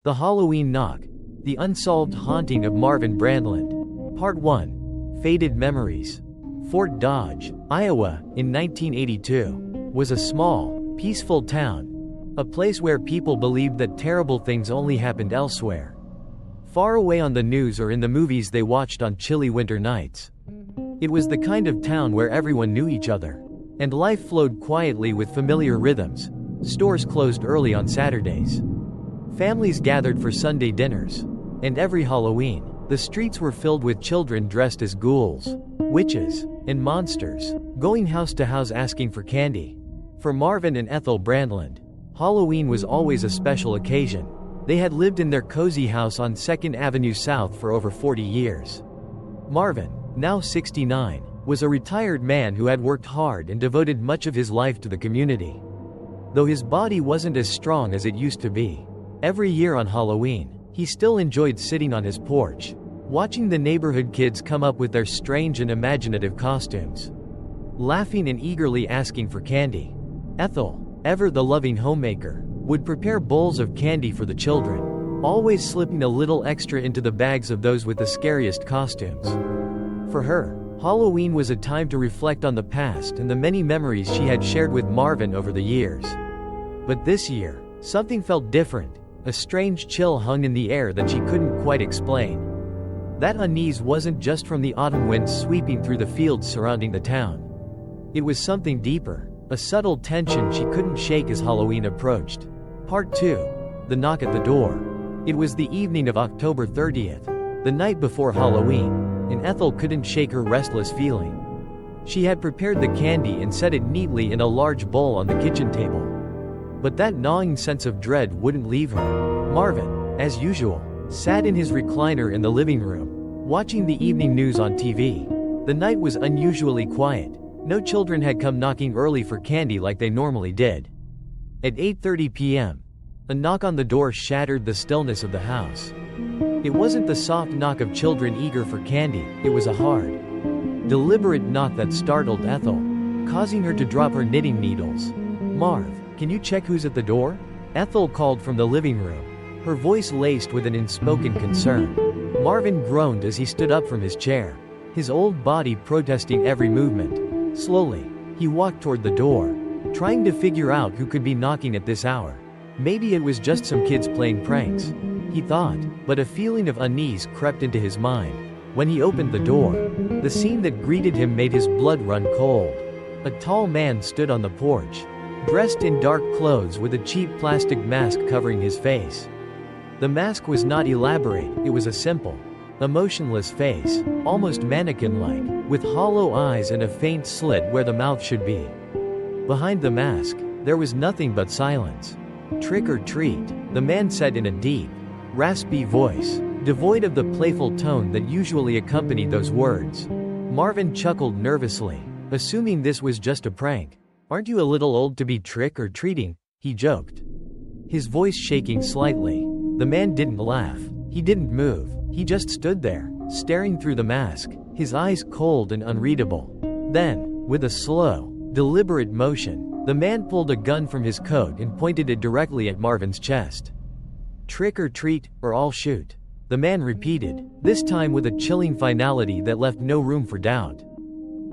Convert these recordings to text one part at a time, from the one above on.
The Halloween Knock. The Unsolved Haunting of Marvin Brandland. Part 1. Faded Memories. Fort Dodge, Iowa, in 1982, was a small, peaceful town. A place where people believed that terrible things only happened elsewhere. Far away on the news or in the movies they watched on chilly winter nights. It was the kind of town where everyone knew each other. And life flowed quietly with familiar rhythms. Stores closed early on Saturdays. Families gathered for Sunday dinners. And every Halloween, the streets were filled with children dressed as ghouls, witches, and monsters, going house to house asking for candy. For Marvin and Ethel Brandland, Halloween was always a special occasion. They had lived in their cozy house on 2nd Avenue South for over 40 years. Marvin, now 69, was a retired man who had worked hard and devoted much of his life to the community. Though his body wasn't as strong as it used to be, every year on Halloween, he still enjoyed sitting on his porch, watching the neighborhood kids come up with their strange and imaginative costumes, laughing and eagerly asking for candy. Ethel, ever the loving homemaker, would prepare bowls of candy for the children, always slipping a little extra into the bags of those with the scariest costumes. For her, Halloween was a time to reflect on the past and the many memories she had shared with Marvin over the years. But this year, something felt different. A strange chill hung in the air that she couldn't quite explain. That unease wasn't just from the autumn winds sweeping through the fields surrounding the town. It was something deeper, a subtle tension she couldn't shake as Halloween approached. Part 2. The Knock at the Door. It was the evening of October 30th, the night before Halloween, and Ethel couldn't shake her restless feeling. She had prepared the candy and set it neatly in a large bowl on the kitchen table. But that gnawing sense of dread wouldn't leave her. Marvin, as usual, sat in his recliner in the living room, watching the evening news on TV. The night was unusually quiet. No children had come knocking early for candy like they normally did. At 8:30 p.m., a knock on the door shattered the stillness of the house. It wasn't the soft knock of children eager for candy, it was a hard, deliberate knock that startled Ethel, causing her to drop her knitting needles. "Marv, can you check who's at the door?" Ethel called from the living room, her voice laced with an unspoken concern. Marvin groaned as he stood up from his chair, his old body protesting every movement. Slowly, he walked toward the door, trying to figure out who could be knocking at this hour. Maybe it was just some kids playing pranks, he thought, but a feeling of unease crept into his mind. When he opened the door, the scene that greeted him made his blood run cold. A tall man stood on the porch, dressed in dark clothes with a cheap plastic mask covering his face. The mask was not elaborate, it was a simple, emotionless face, almost mannequin-like, with hollow eyes and a faint slit where the mouth should be. Behind the mask, there was nothing but silence. "Trick or treat," the man said in a deep, raspy voice, devoid of the playful tone that usually accompanied those words. Marvin chuckled nervously, assuming this was just a prank. "Aren't you a little old to be trick-or-treating?" he joked, his voice shaking slightly. The man didn't laugh. He didn't move. He just stood there, staring through the mask, his eyes cold and unreadable. Then, with a slow, deliberate motion, the man pulled a gun from his coat and pointed it directly at Marvin's chest. "Trick or treat, or I'll shoot," the man repeated, this time with a chilling finality that left no room for doubt.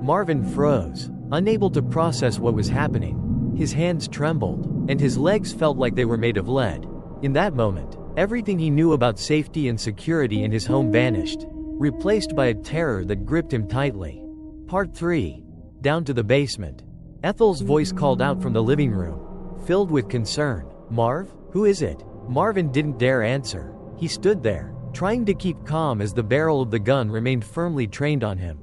Marvin froze, unable to process what was happening. His hands trembled, and his legs felt like they were made of lead. In that moment, everything he knew about safety and security in his home vanished, replaced by a terror that gripped him tightly. Part 3. Down to the basement. Ethel's voice called out from the living room, filled with concern. "Marv, who is it?" Marvin didn't dare answer. He stood there, trying to keep calm as the barrel of the gun remained firmly trained on him.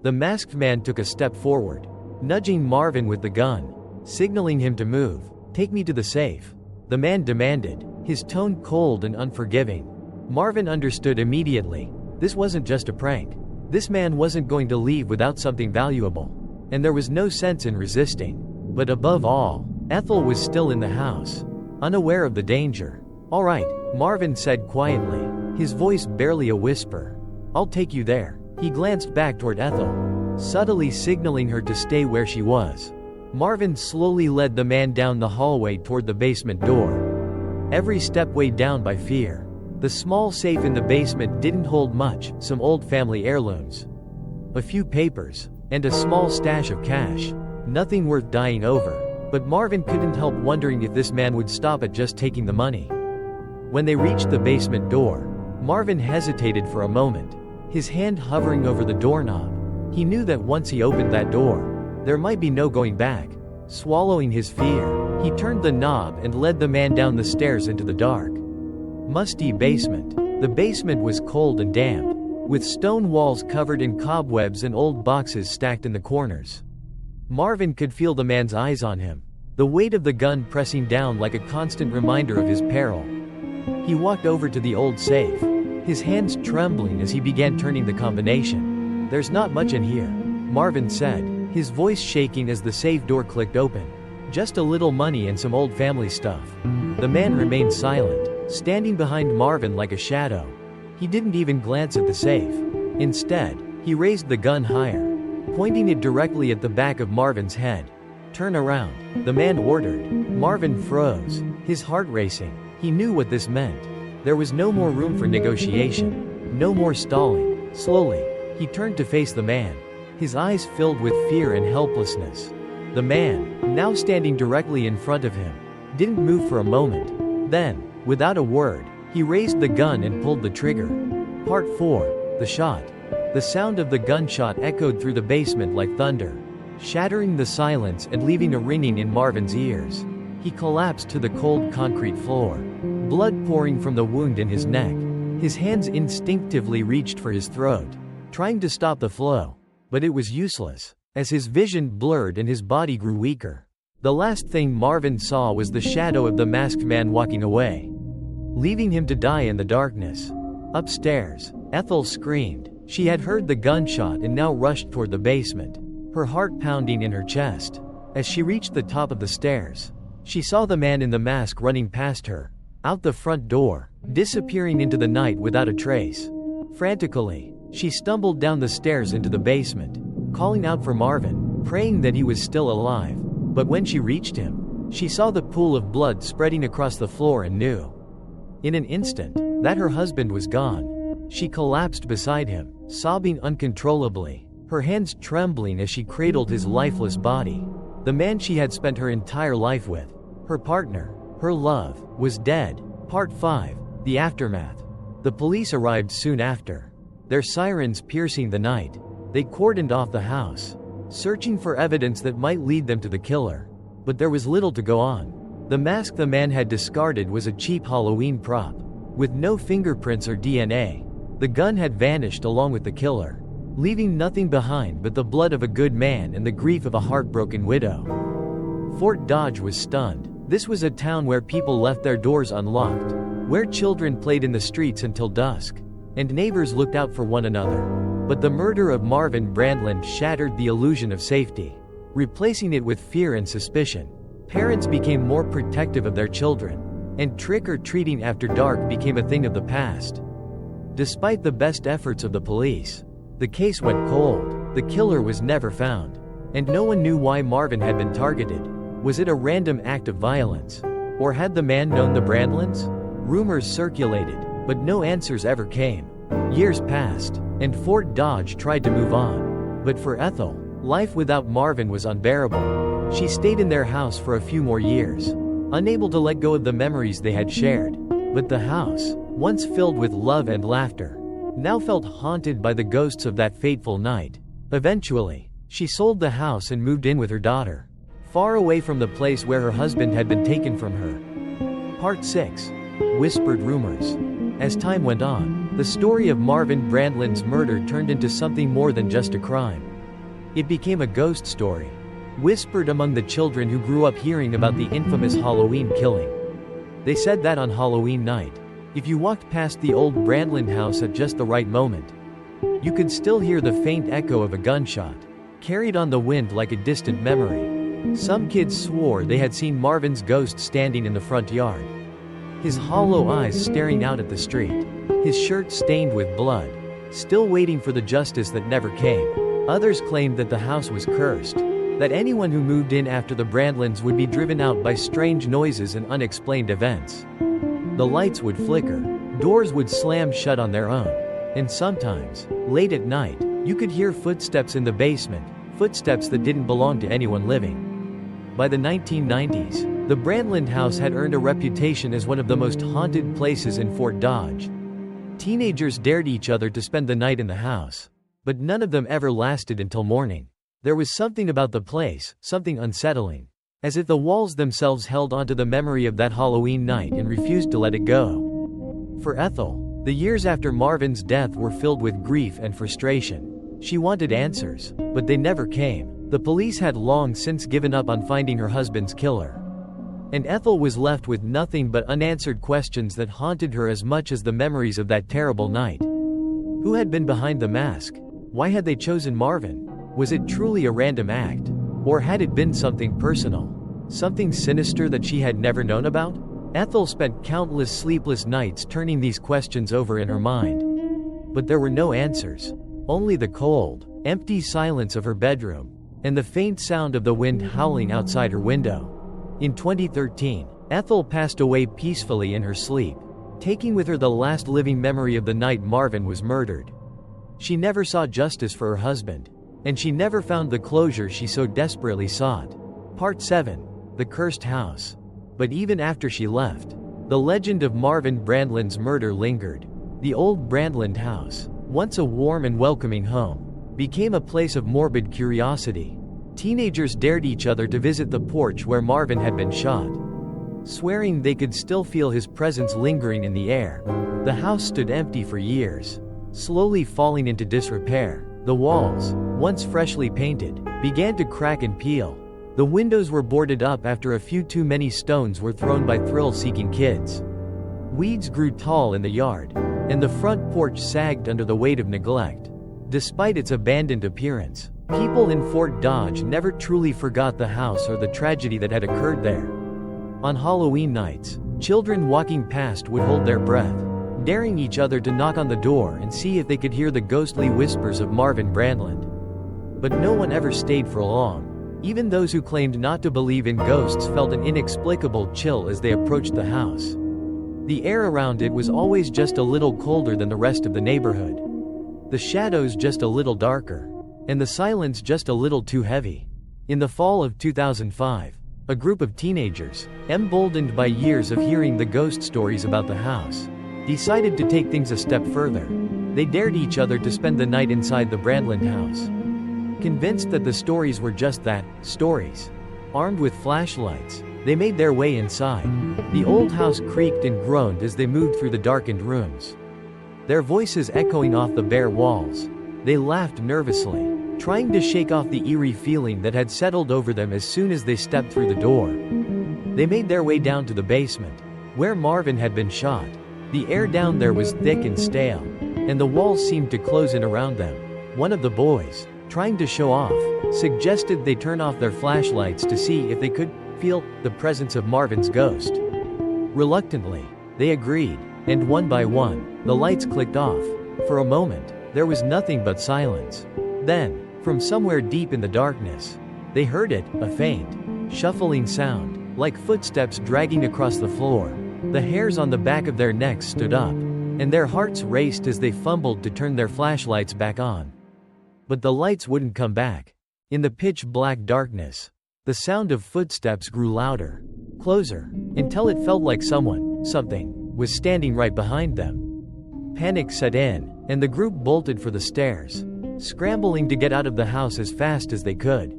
The masked man took a step forward, nudging Marvin with the gun, signaling him to move. "Take me to the safe," the man demanded, his tone cold and unforgiving. Marvin understood immediately. This wasn't just a prank. This man wasn't going to leave without something valuable. And there was no sense in resisting. But above all, Ethel was still in the house, unaware of the danger. "All right," Marvin said quietly, his voice barely a whisper. "I'll take you there." He glanced back toward Ethel, subtly signaling her to stay where she was. Marvin slowly led the man down the hallway toward the basement door. every step weighed down by fear. The small safe in the basement didn't hold much, some old family heirlooms, a few papers, and a small stash of cash. Nothing worth dying over. But Marvin couldn't help wondering if this man would stop at just taking the money. When they reached the basement door, Marvin hesitated for a moment, his hand hovering over the doorknob. He knew that once he opened that door, there might be no going back. Swallowing his fear, he turned the knob and led the man down the stairs into the dark, musty basement. The basement was cold and damp, with stone walls covered in cobwebs and old boxes stacked in the corners. Marvin could feel the man's eyes on him, the weight of the gun pressing down like a constant reminder of his peril. He walked over to the old safe, his hands trembling as he began turning the combination. "There's not much in here," Marvin said, his voice shaking as the safe door clicked open. "Just a little money and some old family stuff." The man remained silent, standing behind Marvin like a shadow. He didn't even glance at the safe. Instead, he raised the gun higher, pointing it directly at the back of Marvin's head. "Turn around," the man ordered. Marvin froze, his heart racing. He knew what this meant. There was no more room for negotiation, no more stalling. Slowly, he turned to face the man, his eyes filled with fear and helplessness. The man, now standing directly in front of him, didn't move for a moment. Then, without a word, he raised the gun and pulled the trigger. Part 4. The shot. The sound of the gunshot echoed through the basement like thunder, shattering the silence and leaving a ringing in Marvin's ears. He collapsed to the cold concrete floor, blood pouring from the wound in his neck. His hands instinctively reached for his throat, trying to stop the flow, but it was useless, as his vision blurred and his body grew weaker. The last thing Marvin saw was the shadow of the masked man walking away, leaving him to die in the darkness. Upstairs, Ethel screamed. She had heard the gunshot and now rushed toward the basement, her heart pounding in her chest. As she reached the top of the stairs, she saw the man in the mask running past her, out the front door, disappearing into the night without a trace. Frantically, she stumbled down the stairs into the basement, calling out for Marvin, praying that he was still alive. But when she reached him, she saw the pool of blood spreading across the floor and knew, in an instant, that her husband was gone. She collapsed beside him, sobbing uncontrollably, her hands trembling as she cradled his lifeless body. The man she had spent her entire life with, her partner, her love, was dead. Part 5. The aftermath. The police arrived soon after, their sirens piercing the night. They cordoned off the house, searching for evidence that might lead them to the killer. But there was little to go on. The mask the man had discarded was a cheap Halloween prop, with no fingerprints or DNA. The gun had vanished along with the killer, leaving nothing behind but the blood of a good man and the grief of a heartbroken widow. Fort Dodge was stunned. This was a town where people left their doors unlocked, where children played in the streets until dusk, and neighbors looked out for one another. But the murder of Marvin Brandland shattered the illusion of safety, replacing it with fear and suspicion. Parents became more protective of their children, and trick-or-treating after dark became a thing of the past. Despite the best efforts of the police, the case went cold. The killer was never found, and no one knew why Marvin had been targeted. Was it a random act of violence? Or had the man known the Brandlands? Rumors circulated, but no answers ever came. Years passed, and Fort Dodge tried to move on. But for Ethel, life without Marvin was unbearable. She stayed in their house for a few more years, unable to let go of the memories they had shared. But the house, once filled with love and laughter, now felt haunted by the ghosts of that fateful night. Eventually, she sold the house and moved in with her daughter, far away from the place where her husband had been taken from her. Part 6. Whispered rumors. As time went on, the story of Marvin Brandland's murder turned into something more than just a crime. It became a ghost story, whispered among the children who grew up hearing about the infamous Halloween killing. They said that on Halloween night, if you walked past the old Brandland house at just the right moment, you could still hear the faint echo of a gunshot, carried on the wind like a distant memory. Some kids swore they had seen Marvin's ghost standing in the front yard, his hollow eyes staring out at the street, his shirt stained with blood, still waiting for the justice that never came. Others claimed that the house was cursed, that anyone who moved in after the Brandlands would be driven out by strange noises and unexplained events. The lights would flicker, doors would slam shut on their own, and sometimes, late at night, you could hear footsteps in the basement, footsteps that didn't belong to anyone living. By the 1990s, the Brandland house had earned a reputation as one of the most haunted places in Fort Dodge. Teenagers dared each other to spend the night in the house, but none of them ever lasted until morning. There was something about the place, something unsettling, as if the walls themselves held onto the memory of that Halloween night and refused to let it go. For Ethel, the years after Marvin's death were filled with grief and frustration. She wanted answers, but they never came. The police had long since given up on finding her husband's killer. And Ethel was left with nothing but unanswered questions that haunted her as much as the memories of that terrible night. Who had been behind the mask? Why had they chosen Marvin? Was it truly a random act? Or had it been something personal? Something sinister that she had never known about? Ethel spent countless sleepless nights turning these questions over in her mind. But there were no answers. Only the cold, empty silence of her bedroom, and the faint sound of the wind howling outside her window. In 2013, Ethel passed away peacefully in her sleep, taking with her the last living memory of the night Marvin was murdered. She never saw justice for her husband, and she never found the closure she so desperately sought. Part 7. The Cursed House. But even after she left, the legend of Marvin Brandland's murder lingered. The old Brandland house, once a warm and welcoming home, became a place of morbid curiosity. Teenagers dared each other to visit the porch where Marvin had been shot, swearing they could still feel his presence lingering in the air. The house stood empty for years, slowly falling into disrepair. The walls, once freshly painted, began to crack and peel. The windows were boarded up after a few too many stones were thrown by thrill-seeking kids. Weeds grew tall in the yard, and the front porch sagged under the weight of neglect. Despite its abandoned appearance, people in Fort Dodge never truly forgot the house or the tragedy that had occurred there. On Halloween nights, children walking past would hold their breath, daring each other to knock on the door and see if they could hear the ghostly whispers of Marvin Brandland. But no one ever stayed for long. Even those who claimed not to believe in ghosts felt an inexplicable chill as they approached the house. The air around it was always just a little colder than the rest of the neighborhood. The shadows just a little darker, and the silence just a little too heavy. In the fall of 2005, a group of teenagers, emboldened by years of hearing the ghost stories about the house, decided to take things a step further. They dared each other to spend the night inside the Brandland house. Convinced that the stories were just that, stories. Armed with flashlights, they made their way inside. The old house creaked and groaned as they moved through the darkened rooms, their voices echoing off the bare walls. They laughed nervously, trying to shake off the eerie feeling that had settled over them as soon as they stepped through the door. They made their way down to the basement, where Marvin had been shot. The air down there was thick and stale, and the walls seemed to close in around them. One of the boys, trying to show off, suggested they turn off their flashlights to see if they could feel the presence of Marvin's ghost. Reluctantly, they agreed, and one by one, the lights clicked off. For a moment, there was nothing but silence. Then, from somewhere deep in the darkness, they heard it, a faint, shuffling sound, like footsteps dragging across the floor. The hairs on the back of their necks stood up, and their hearts raced as they fumbled to turn their flashlights back on. But the lights wouldn't come back. In the pitch-black darkness, the sound of footsteps grew louder, closer, until it felt like something, was standing right behind them. Panic set in, and the group bolted for the stairs, scrambling to get out of the house as fast as they could.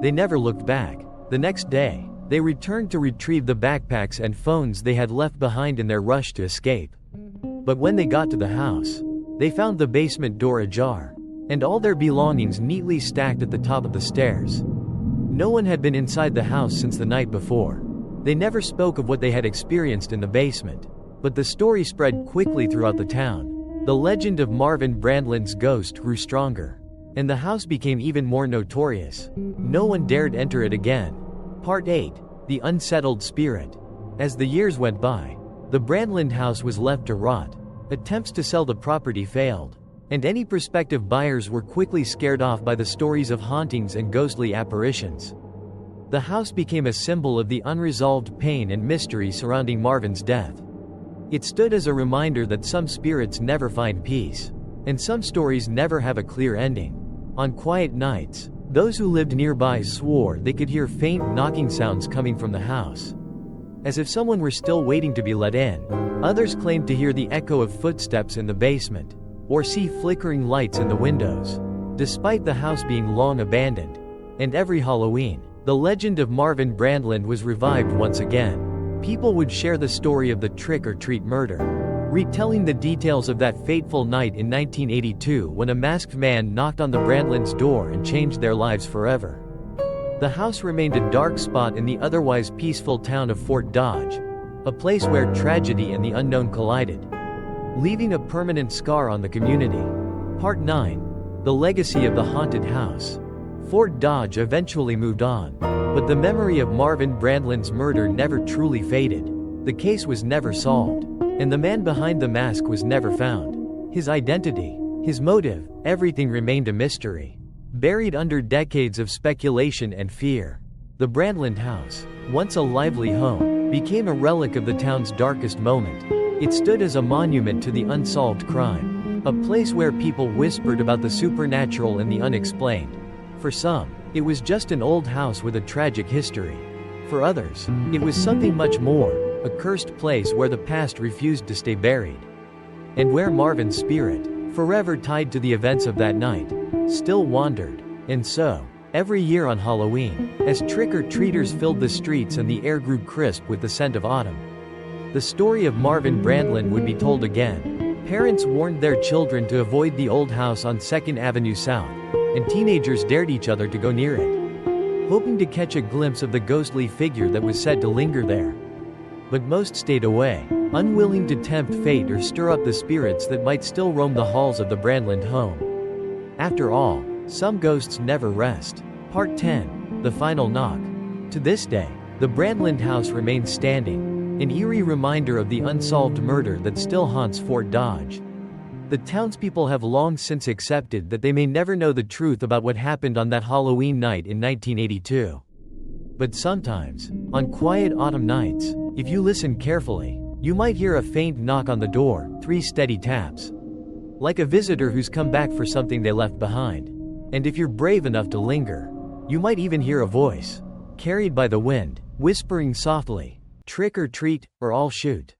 They never looked back. The next day, they returned to retrieve the backpacks and phones they had left behind in their rush to escape. But when they got to the house, they found the basement door ajar, and all their belongings neatly stacked at the top of the stairs. No one had been inside the house since the night before. They never spoke of what they had experienced in the basement, but the story spread quickly throughout the town. The legend of Marvin Brandland's ghost grew stronger, and the house became even more notorious. No one dared enter it again. Part 8. The Unsettled Spirit. As the years went by, the Brandland house was left to rot. Attempts to sell the property failed, and any prospective buyers were quickly scared off by the stories of hauntings and ghostly apparitions. The house became a symbol of the unresolved pain and mystery surrounding Marvin's death. It stood as a reminder that some spirits never find peace, and some stories never have a clear ending. On quiet nights, those who lived nearby swore they could hear faint knocking sounds coming from the house, as if someone were still waiting to be let in. Others claimed to hear the echo of footsteps in the basement, or see flickering lights in the windows. Despite the house being long abandoned, and every Halloween, the legend of Marvin Brandland was revived once again. People would share the story of the trick-or-treat murder, retelling the details of that fateful night in 1982 when a masked man knocked on the Brandlands' door and changed their lives forever. The house remained a dark spot in the otherwise peaceful town of Fort Dodge, a place where tragedy and the unknown collided, leaving a permanent scar on the community. Part 9. The Legacy of the Haunted House. Fort Dodge eventually moved on, but the memory of Marvin Brandland's murder never truly faded. The case was never solved, and the man behind the mask was never found. His identity, his motive, everything remained a mystery, buried under decades of speculation and fear. The Brandland house, once a lively home, became a relic of the town's darkest moment. It stood as a monument to the unsolved crime, a place where people whispered about the supernatural and the unexplained. For some, it was just an old house with a tragic history. For others, it was something much more, a cursed place where the past refused to stay buried, and where Marvin's spirit, forever tied to the events of that night, still wandered. And so, every year on Halloween, as trick-or-treaters filled the streets and the air grew crisp with the scent of autumn, the story of Marvin Brandland would be told again. Parents warned their children to avoid the old house on 2nd Avenue South, and teenagers dared each other to go near it, hoping to catch a glimpse of the ghostly figure that was said to linger there. But most stayed away, unwilling to tempt fate or stir up the spirits that might still roam the halls of the Brandland home. After all, some ghosts never rest. Part 10. The Final Knock. To this day, the Brandland house remains standing, an eerie reminder of the unsolved murder that still haunts Fort Dodge. The townspeople have long since accepted that they may never know the truth about what happened on that Halloween night in 1982. But sometimes, on quiet autumn nights, if you listen carefully, you might hear a faint knock on the door, 3 steady taps, like a visitor who's come back for something they left behind. And if you're brave enough to linger, you might even hear a voice, carried by the wind, whispering softly, "Trick or treat, or I'll shoot."